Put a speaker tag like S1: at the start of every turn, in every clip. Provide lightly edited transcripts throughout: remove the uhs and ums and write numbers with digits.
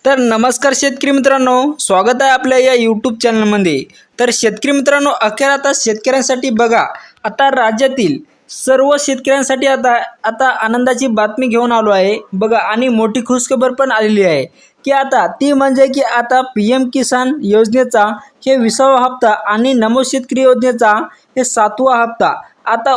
S1: तर नमस्कार शेतकरी मित्रांनो, स्वागत आहे आपल्या या यूट्यूब चॅनलमध्ये। तर शेतकरी मित्रांनो, अखेर आता शेतकऱ्यांसाठी बघा, आता राज्यातील सर्व शेतकऱ्यांसाठी आता आनंदाची बातमी घेऊन आलो आहे बघा। आणि मोठी खुशखबर पण आलेली आहे की आता ती म्हणजे की आता PM किसान योजनेचा हे 20वा हप्ता आणि नमो शेतकरी योजनेचा हे 7वा हप्ता आता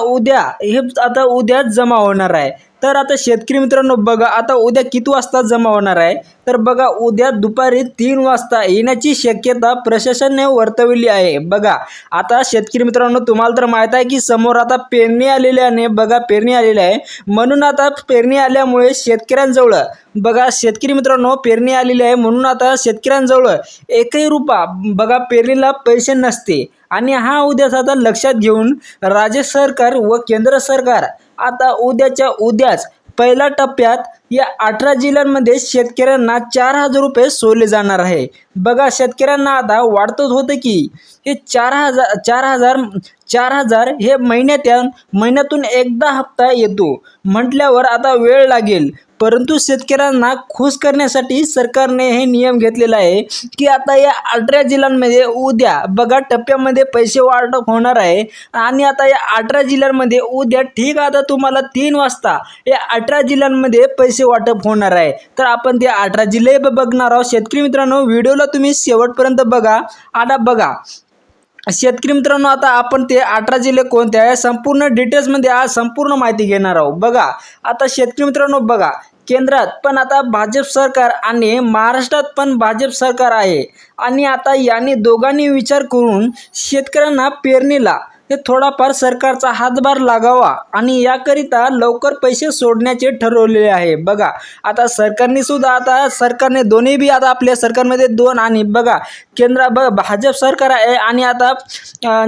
S1: उद्या जमा होणार आहे। तर आता शेतकरी मित्रांनो बघा, आता उद्या किती वाजता जमा होणार आहे, तर बघा उद्या दुपारी 3 वाजता येण्याची शक्यता प्रशासनाने वर्तवली आहे बघा। आता शेतकरी मित्रांनो, तुम्हाला तर माहित आहे की समोर आता पेरणी आलेली आहे बघा, पेरणी आलेली आहे म्हणून आता पेरणी आल्यामुळे शेतकऱ्यांजवळ बघा, शेतकरी मित्रांनो पेरणी आलेली आहे म्हणून आता शेतकऱ्यांजवळ एकही रुपया बघा पेरणीला पैसे नसते। आणि हा उद्याच आता लक्षात घेऊन राज्य सरकार व केंद्र सरकार आता उद्याच्या उद्याच पहिल्या टप्प्यात या 18 जिल्ह्यांमध्ये शेतकऱ्यांना 4000 रुपये सोडले जाणार आहे बघा। शेतकऱ्यांना आता वाटत होतं की हे 4000 हे महिन्यातून एकदा हप्ता येतो म्हटल्यावर आता वेळ लागेल, परंतु शेतकऱ्यांना खुश करण्यासाठी सरकारने हे नियम घेतलेला आहे की आता या 18 जिल्ह्यांमध्ये उद्या बघा टप्प्यामध्ये पैसे वाटप होणार आहे। आणि आता या 18 जिल्ह्यांमध्ये उद्या ठीक आता तुम्हाला 3 वाजता या 18 जिल्ह्यांमध्ये पैसे वाटप होणार आहे। तर आपण ते 18 जिल्हे बघणार आहोत शेतकरी मित्रांनो, व्हिडिओला तुम्ही शेवटपर्यंत बघा। आता बघा शेतकरी मित्रांनो, आता आपण ते 18 जिल्हे कोणते आहे संपूर्ण डिटेल्समध्ये आज संपूर्ण माहिती घेणार आहोत बघा। आता शेतकरी मित्रांनो बघा, केंद्रात पण आता भाजप सरकार आणि महाराष्ट्रात पण भाजप सरकार आहे आणि आता यांनी दोघांनी विचार करून शेतकऱ्यांना पेरणीला हे थोडाफार सरकारचा हातभार लागावा आणि याकरिता लवकर पैसे सोडण्याचे ठरवलेले आहे बघा। आता सरकारने दोन्ही बी आता आपल्या सरकारमध्ये 2 आणि बघा भाजप सरकार आहे आणि आता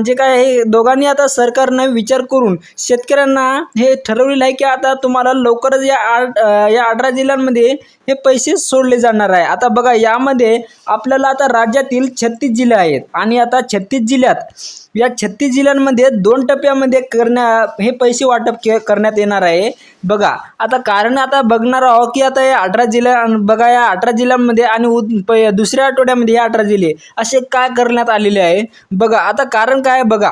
S1: जे काय हे दोघांनी आता सरकारने विचार करून शेतकऱ्यांना हे ठरवलेलं आहे की आता तुम्हाला लवकरच या 18 जिल्ह्यांमध्ये हे पैसे सोडले जाणार आहे। आता बघा यामध्ये आपल्याला आता राज्यातील 36 जिल्हे आहेत आणि आता 36 जिल्ह्यांमध्ये 2 टप्प्यामध्ये हे पैसे वाटप करण्यात येणार आहे बघा। आता कारण आता बघणार आहोत की आता या 18 जिल्ह्या बघा, या 18 जिल्ह्यांमध्ये आणि दुसऱ्या आठवड्यामध्ये या 18 जिल्हे असे काय करण्यात आलेले आहे बघा। आता कारण काय बघा,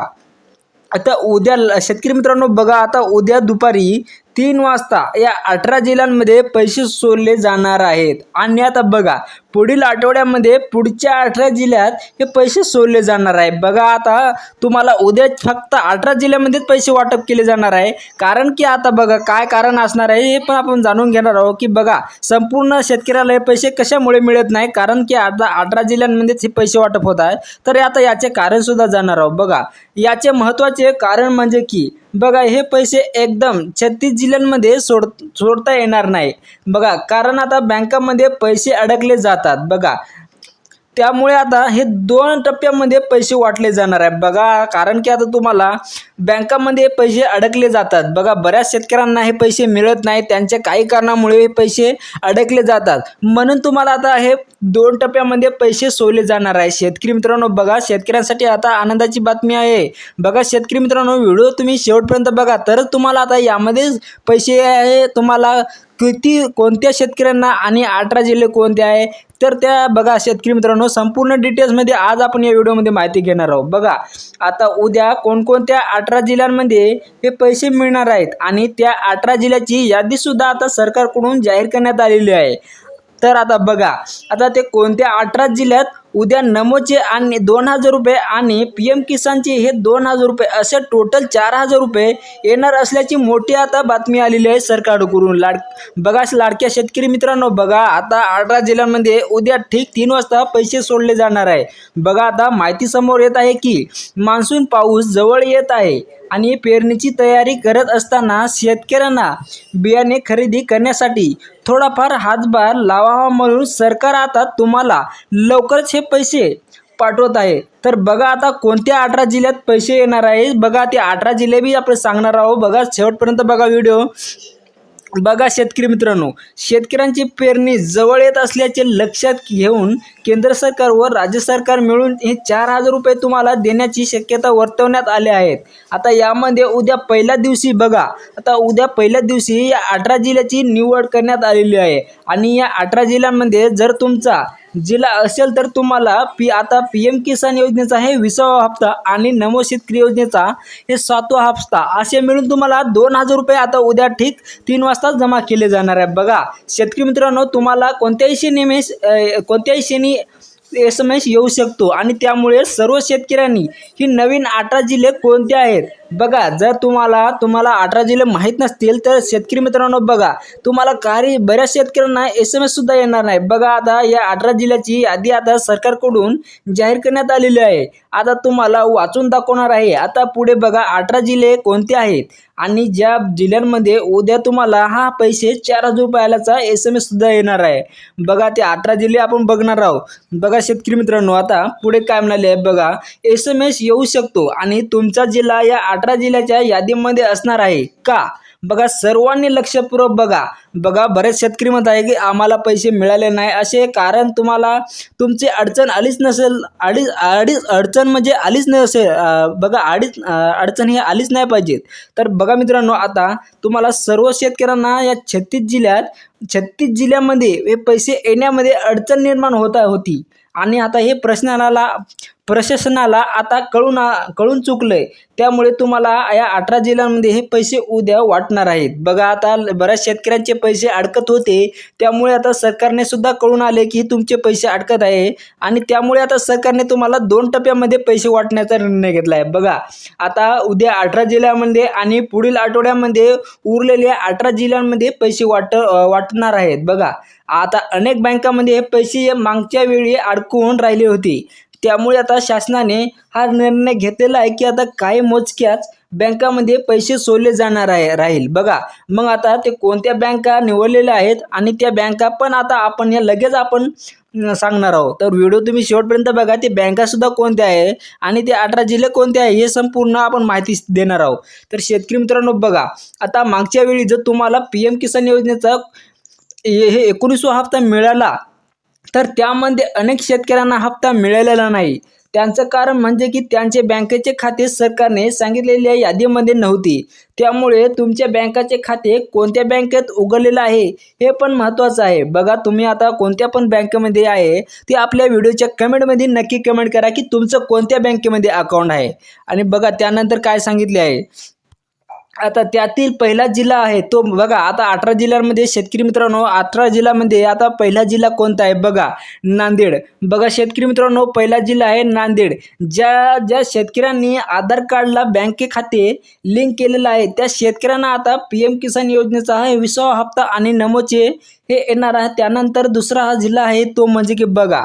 S1: आता उद्या शेतकरी मित्रांनो बघा, आता उद्या दुपारी 3 वाजता या 18 जिल्ह्यांमध्ये पैसे सोडले जाणार आहेत आणि आता बघा पुढील आठवड्यामध्ये पुढच्या 18 जिल्ह्यात हे पैसे सोडले जाणार आहे बघा। आता तुम्हाला उद्या फक्त 18 जिल्ह्यामध्येच पैसे वाटप केले जाणार आहे, कारण की आता बघा काय कारण असणार आहे हे पण आपण जाणून घेणार आहोत की बघा संपूर्ण शेतकऱ्याला हे पैसे कशामुळे मिळत नाही, कारण की आता 18 जिल्ह्यांमध्येच हे पैसे वाटप होत आहे। तर आता याचे कारण सुद्धा जाणार आहोत बघा। याचे महत्त्वाचे कारण म्हणजे की बघा हे पैसे एकदम 36 जिल्ह्यांमध्ये सोडता येणार नाही बघा, कारण आता बँकामध्ये पैसे अडकले जातात बघा। त्यामुळे आता हे 2 टप्प्यामध्ये पैसे वाटले जाणार आहे बघा, कारण की आता तुम्हाला बँकामध्ये पैसे अडकले जातात बघा। बऱ्याच शेतकऱ्यांना हे पैसे मिळत नाही, त्यांच्या काही कारणामुळे हे पैसे अडकले जातात म्हणून तुम्हाला आता हे 2 टप्प्यामध्ये पैसे सोडले जाणार आहे शेतकरी मित्रांनो बघा। शेतकऱ्यांसाठी आता आनंदाची बातमी आहे बघा। शेतकरी मित्रांनो, व्हिडिओ तुम्ही शेवटपर्यंत बघा तरच तुम्हाला आता यामध्ये पैसे तुम्हाला कोणत्या शेतकऱ्यांना आणि 18 जिल्हे कोणते आहे तर त्या बघा शेतकरी मित्रांनो संपूर्ण डिटेल्समध्ये आज आपण या व्हिडिओमध्ये माहिती घेणार आहोत बघा। आता उद्या कोणकोणत्या 18 जिल्ह्यांमध्ये हे पैसे मिळणार आहेत आणि त्या 18 जिल्ह्याची यादी सुद्धा आता सरकारकडून जाहीर करण्यात आलेली आहे। तर आता बघा, आता ते कोणत्या 18 जिल्ह्यात उद्या नमोचे आणि 2000 रुपये आणि PM किसानचे हे 2000 रुपये असे टोटल 4000 रुपये येणार असल्याची मोठी आता बातमी आलेली आहे सरकारकडून बघा। लाडक्या शेतकरी मित्रांनो बघा, आता 18 जिल्ह्यांमध्ये उद्या ठीक 3 वाजता पैसे सोडले जाणार आहे बघा। आता माहिती समोर येत आहे की मान्सून पाऊस जवळ येत आहे आणि पेरणीची तयारी करत असताना शेतकऱ्यांना बियाणे खरेदी करण्यासाठी थोडाफार हातभार लावावा म्हणून सरकार आता तुम्हाला लवकरच हे पैसे पाठवत आहे। तर बघा आता कोणत्या 18 जिल्ह्यात पैसे येणार आहे बघा, ते 18 जिल्हे बी आपण सांगणार आहोत बघा। शेवटपर्यंत बघा व्हिडिओ बघा शेतकरी मित्रांनो, शेतकऱ्यांची पेरणी जवळ येत असल्याचे लक्षात घेऊन केंद्र सरकार व राज्य सरकार मिळून हे 4,000 रुपये तुम्हाला देण्याची शक्यता वर्तवण्यात आले आहेत. आता यामध्ये उद्या पहिल्या दिवशी बघा, आता उद्या पहिल्या दिवशी या 18 जिल्ह्याची निवड करण्यात आलेली आहे आणि या 18 जिल्ह्यांमध्ये जर तुमचा जिल्हा असेल तर तुम्हाला आता PM किसान योजनेचा हे 20वा हप्ता आणि नमो शेतकरी योजनेचा हे 7वा हप्ता असे मिळून तुम्हाला 2,000 रुपये आता उद्या ठीक 3 वाजता जमा केले जाणार आहे. बघा शेतकरी मित्रांनो, तुम्हाला कोणत्याही क्षणी SMS येऊ शकतो आणि त्यामुळे सर्व शेतकऱ्यांनी ही नवीन 18 जिल्हे कोणते आहेत बघा. जर तुम्हाला 18 जिल्हे माहीत नसतील तर शेतकरी मित्रांनो बघा, तुम्हाला बऱ्याच शेतकऱ्यांना SMS सुद्धा येणार नाही. बघा आता या 18 जिल्ह्याची यादी आता सरकारकडून जाहीर करण्यात आलेली आहे. आता तुम्हाला वाचून दाखवणार आहे. आता पुढे बघा 18 जिल्हे कोणते आहेत आणि ज्या जिल्ह्यांमध्ये उद्या तुम्हाला हा पैसे 4,000 रुपयाचा SMS सुद्धा येणार आहे. बघा ते 18 जिल्हे आपण बघणार आहोत. बघा शेतकरी मित्रांनो, आता पुढे काय म्हणाले आहे बघा, SMS येऊ शकतो आणि तुमचा जिल्हा या 18 जिल्ह्याच्या यादीमध्ये असणार आहे का. बघा सर्वांनी लक्षपूर्वक बघा बरेच शेतकरी म्हणत आहे की आम्हाला पैसे मिळाले नाही असे कारण तुम्हाला तुमची अडचण आलीच नसेल. अडचण म्हणजे आलीच नसेल. बघा अडचण ही आलीच नाही पाहिजेत. तर बघा मित्रांनो, आता तुम्हाला सर्व शेतकऱ्यांना या 36 जिल्ह्यामध्ये हे पैसे येण्यामध्ये अडचण निर्माण होती आणि आता हे प्रशासनाला आता कळून चुकलंय. त्यामुळे तुम्हाला या 18 जिल्ह्यांमध्ये हे पैसे उद्या वाटणार आहेत. बघा आता बऱ्याच शेतकऱ्यांचे पैसे अडकत होते, त्यामुळे आता सरकारने सुद्धा कळून आले की तुमचे पैसे अडकत आहे आणि त्यामुळे आता सरकारने तुम्हाला 2 टप्प्यामध्ये पैसे वाटण्याचा निर्णय घेतला आहे. बघा आता उद्या 18 जिल्ह्यामध्ये आणि पुढील आठवड्यामध्ये उरलेल्या 18 जिल्ह्यांमध्ये पैसे वाटणार आहेत. बघा आता अनेक बँकांमध्ये हे पैसे मागच्या वेळी अडकून राहिले होते, त्यामुळे आता शासनाने हा निर्णय घेतलेला आहे की आता काही मोजक्याच बँकामध्ये पैसे सोडले राहील. बघा मग आता ते कोणत्या बँका निवडलेल्या आहेत आणि त्या बँका पण आता आपण लगेच सांगणार आहोत. तर व्हिडिओ तुम्ही शेवटपर्यंत बघा. ते बँका सुद्धा कोणत्या आहे आणि ते 18 जिल्हे कोणते आहे हे संपूर्ण आपण माहिती देणार आहोत. तर शेतकरी मित्रांनो बघा, आता मागच्या वेळी जर तुम्हाला PM किसान योजनेचा हे 19वा हप्ता मिळाला तर त्यामध्ये अनेक शेतकऱ्यांना हप्ता मिळालेला नाही. त्यांचं कारण म्हणजे की त्यांचे बँकेचे खाते सरकारने सांगितलेल्या यादीमध्ये नव्हते. त्यामुळे तुमच्या बँकेचे खाते कोणत्या बँकेत उघडलेलं आहे हे पण महत्त्वाचं आहे. बघा तुम्ही आता कोणत्या पण बँकेमध्ये आहे ते आपल्या व्हिडिओच्या कमेंटमध्ये नक्की कमेंट करा की तुमचं कोणत्या बँकेमध्ये अकाउंट आहे. आणि बघा त्यानंतर काय सांगितले आहे, आता त्यातील पहिला जिल्हा आहे तो बघा. आता 18 जिल्ह्यांमध्ये शेतकरी मित्रांनो, 18 जिल्ह्यामध्ये आता पहिला जिल्हा कोणता आहे बघा, नांदेड. बघा शेतकरी मित्रांनो, पहिला जिल्हा आहे नांदेड. ज्या शेतकऱ्यांनी आधार कार्डला बँके खाते लिंक केलेलं आहे त्या शेतकऱ्यांना आता PM किसान योजनेचा हा 20वा हप्ता आणि नमोचे हे येणार आहे. त्यानंतर दुसरा हा जिल्हा आहे तो म्हणजे की बघा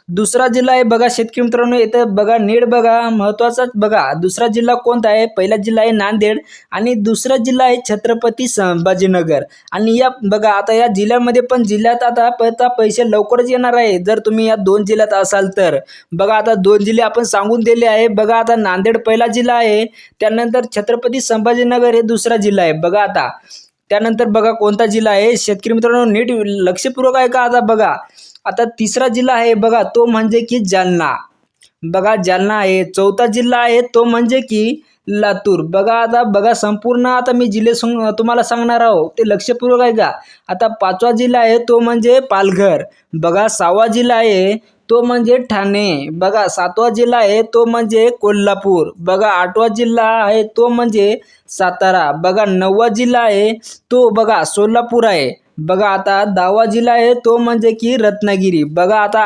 S1: दुसरा जिल्हा आहे बघा शेतकरी मित्रांनो, इथं बघा नीट बघा, महत्त्वाचाच बघा. दुसरा जिल्हा कोणता आहे, पहिला जिल्हा आहे नांदेड आणि दुसरा जिल्हा आहे छत्रपती संभाजीनगर. आणि या बघा आता या जिल्ह्यामध्ये पण जिल्ह्यात आता पैसे लवकरच येणार आहे जर तुम्ही या 2 जिल्ह्यात असाल तर. बघा आता 2 जिल्हे आपण सांगून दिले आहे. बघा आता नांदेड पहिला जिल्हा आहे, त्यानंतर छत्रपती संभाजीनगर हे दुसरा जिल्हा आहे. बघा आता त्यानंतर बघा कोणता जिल्हा आहे शेतकरी मित्रांनो, नीट लक्षपूर्वक आहे का. आता बघा आता तिसरा जिल्हा आहे बघा तो म्हणजे की जालना. बघा जालना आहे. चौथा जिल्हा आहे तो म्हणजे की लातूर. बघा आता बघा संपूर्ण आता मी जिल्हे तुम्हाला सांगणार आहोत ते लक्षपूर्वक आहे का. आता 5वा जिल्हा आहे तो म्हणजे पालघर. बघा 6वा जिल्हा आहे तो म्हणजे ठाणे. बघा 7वा जिल्हा आहे तो म्हणजे कोल्हापूर. बघा 8वा जिल्हा आहे तो म्हणजे सातारा. बघा 9वा जिल्हा आहे तो बघा सोलापूर आहे. बघा आता 10वा जिल्हा आहे तो म्हणजे की रत्नागिरी. बघा आता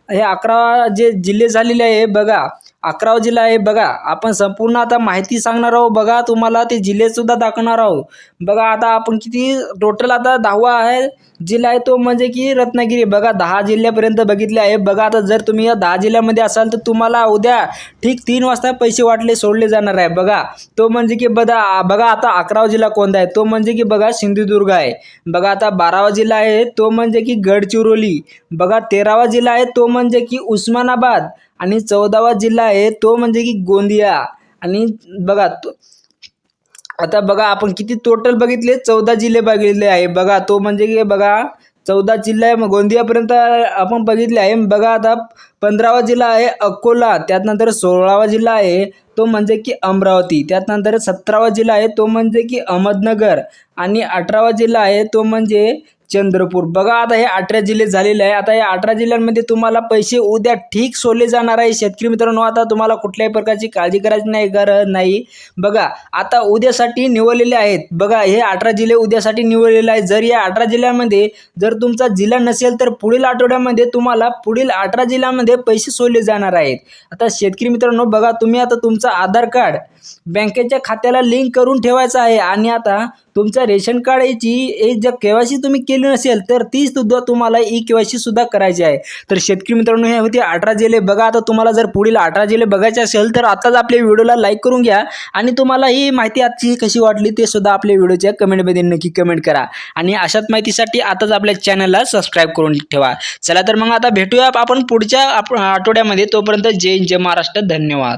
S1: 11 जे जिल्हे झालेले आहे बघा 11वा जिल्हा आहे. बघा आपण संपूर्ण आता माहिती सांगणार आहोत. बघा तुम्हाला ते जिल्हे सुद्धा दाखवणार आहोत. बघा आता आपण किती टोटल आता 10वा आहे जिल्हा आहे तो म्हणजे की रत्नागिरी. बघा 10 जिल्ह्यापर्यंत बघितले आहे. बघा आता जर तुम्ही या 10 जिल्ह्यामध्ये असाल तर तुम्हाला उद्या ठीक 3 वाजता पैसे सोडले जाणार आहे. बघा तो म्हणजे की बघा आता 11वा जिल्हा कोणता आहे तो म्हणजे की बघा सिंधुदुर्ग आहे. बघा आता 12वा जिल्हा आहे तो म्हणजे की गडचिरोली. बघा 13वा जिल्हा आहे तो म्हणजे की उस्मानाबाद आणि 14वा जिल्हा आहे तो म्हणजे की गोंदिया. आणि बघा आता बघा आपण किती टोटल बघितले, 14 जिल्हे बघितले आहे बघा. तो म्हणजे की बघा 14 जिल्हा आहे, मग गोंदियापर्यंत आपण बघितले आहे बघा. आता 15वा जिल्हा आहे अकोला, त्यानंतर 16वा जिल्हा आहे तो म्हणजे की अमरावती, त्यानंतर 17वा जिल्हा आहे तो म्हणजे की अहमदनगर आणि 18वा जिल्हा आहे तो म्हणजे चंद्रपूर. बघा आता हे 18 जिल्हे झालेले आहे. आता या 18 जिल्ह्यांमध्ये तुम्हाला पैसे उद्या ठीक सोडले जाणार आहे शेतकरी मित्रांनो. आता तुम्हाला कुठल्याही प्रकारची काळजी करायची नाही, गरज नाही. बघा आता उद्यासाठी निवडलेले आहेत बघा, हे 18 जिल्हे उद्यासाठी निवडलेले आहेत. जर या 18 जिल्ह्यांमध्ये जर तुमचा जिल्हा नसेल तर पुढील आठवड्यामध्ये तुम्हाला पुढील 18 जिल्ह्यांमध्ये पैसे सोडले जाणार आहेत. आता शेतकरी मित्रांनो बघा, तुम्ही आता तुमचं आधार कार्ड बँकेच्या खात्याला लिंक करून ठेवायचं आहे आणि आता तुमच्या रेशन कार्डची जर केवायसी तुम्ही केली नसेल तर ती सुद्धा तुम्हाला केवायसी सुद्धा करायची आहे. तर शेतकरी मित्रांनो हे होते 18 जिल्हे. बघा आता तुम्हाला जर पुढील 18 जिल्हे बघायचे असेल तर आताच आपल्या व्हिडिओला लाईक करून घ्या आणि तुम्हाला ही माहिती आजची कशी वाटली ते सुद्धा आपल्या व्हिडिओच्या कमेंटमध्ये नक्की कमेंट करा आणि अशाच माहितीसाठी आताच आपल्या चॅनलला सबस्क्राईब करून ठेवा. चला तर मग आता भेटूया आपण पुढच्या आठवड्यामध्ये. तोपर्यंत जय हिंद, जय महाराष्ट्र, धन्यवाद.